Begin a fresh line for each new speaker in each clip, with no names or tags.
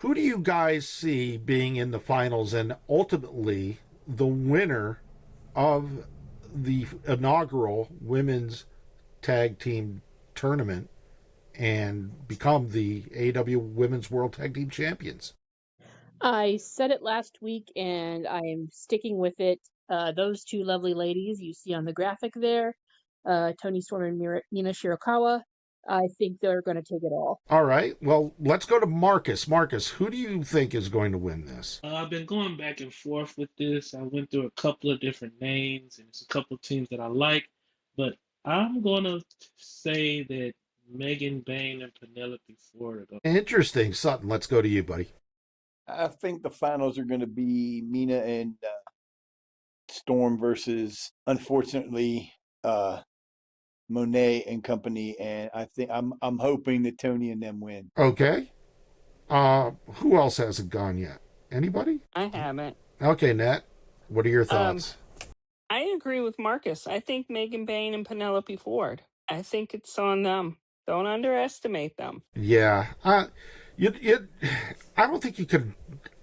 Who do you guys see being in the finals and ultimately the winner of the inaugural women's tag team tournament and become the AEW Women's World Tag Team Champions?
I said it last week and I'm sticking with it. Those two lovely ladies you see on the graphic there, Tony Storm and Mina Shirakawa, I think they're going to take it all.
All right. Well, let's go to Marcus. Marcus, who do you think is going to win this?
I've been going back and forth with this. I went through a couple of different names, and it's a couple of teams that I like, but I'm gonna say that Megan Bain and Penelope Ford are going.
Interesting. Sutton, let's go to you, buddy.
I think the finals are going to be Mina and Storm versus, unfortunately, Monet and company. And I think I'm hoping that Tony and them win.
Okay. Who else hasn't gone yet? Anybody?
I haven't.
Okay, Nat. What are your
Um,
thoughts?
I agree with Marcus. I think Megan Bain and Penelope Ford. I think it's on them. Don't underestimate them.
Yeah. You, I don't think you could.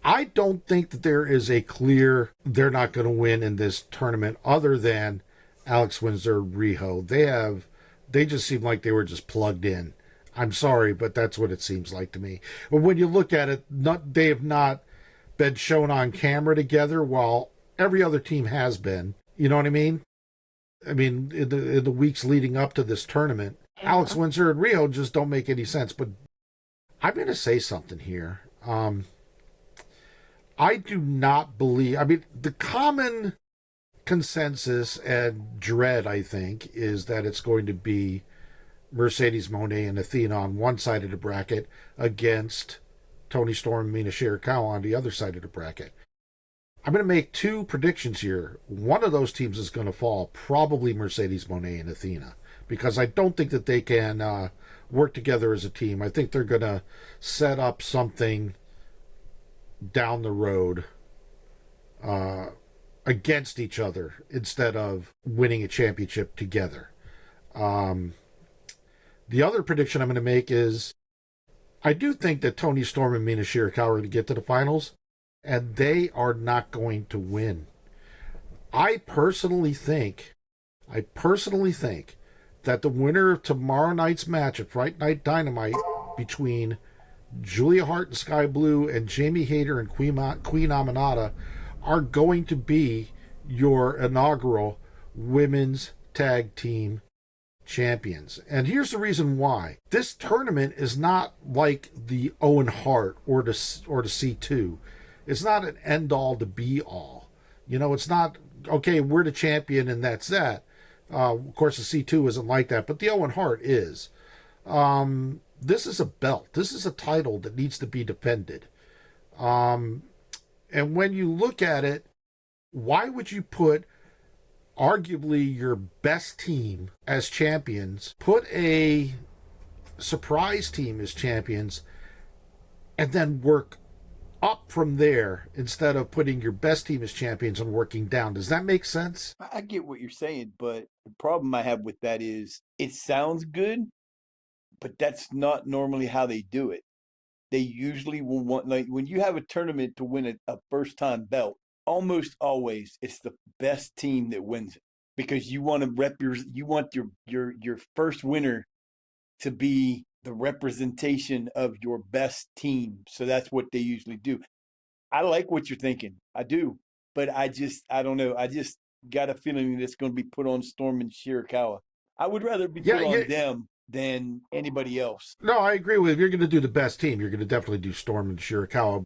I don't think that there is a clear they're not going to win in this tournament other than Alex Windsor, Riho. They just seem like they were just plugged in. I'm sorry, but that's what it seems like to me. But when you look at it, they have not been shown on camera together while every other team has been. You know what I mean? I mean, in the weeks leading up to this tournament, Alex Windsor and Rio just don't make any sense. But I'm going to say something here. I do not believe. I mean, the common consensus and dread, I think, is that it's going to be Mercedes Moné and Athena on one side of the bracket against Tony Storm and Mina Shirakawa on the other side of the bracket. I'm going to make two predictions here. One of those teams is going to fall, probably Mercedes Moné and Athena, because I don't think that they can work together as a team. I think they're going to set up something down the road against each other instead of winning a championship together. The other prediction I'm going to make is I do think that Tony Storm and Mina Shirakawa are going to get to the finals, and they are not going to win. I personally think that the winner of tomorrow night's match at Fright Night Dynamite between Julia Hart and Sky Blue and Jamie Hayter and Queen Aminata are going to be your inaugural women's tag team champions. And here's the reason why. This tournament is not like the Owen Hart or the C2. It's not an end all to be all. You know, it's not, okay, we're the champion and that's that. Of course, the C2 isn't like that, but the Owen Hart is. This is a belt. This is a title that needs to be defended. And when you look at it, why would you put arguably your best team as champions, put a surprise team as champions, and then work up from there instead of putting your best team as champions and working down? Does that make sense?
I get what you're saying, but the problem I have with that is it sounds good, but that's not normally how they do it. They usually will want, like when you have a tournament to win a first time belt, almost always it's the best team that wins it because you want to you want your first winner to be the representation of your best team. So that's what they usually do. I like what you're thinking. I do. But I don't know. I just got a feeling that it's going to be put on Storm and Shirakawa. I would rather be put on them than anybody else.
No, I agree with you. If you're going to do the best team, you're going to definitely do Storm and Shirakawa.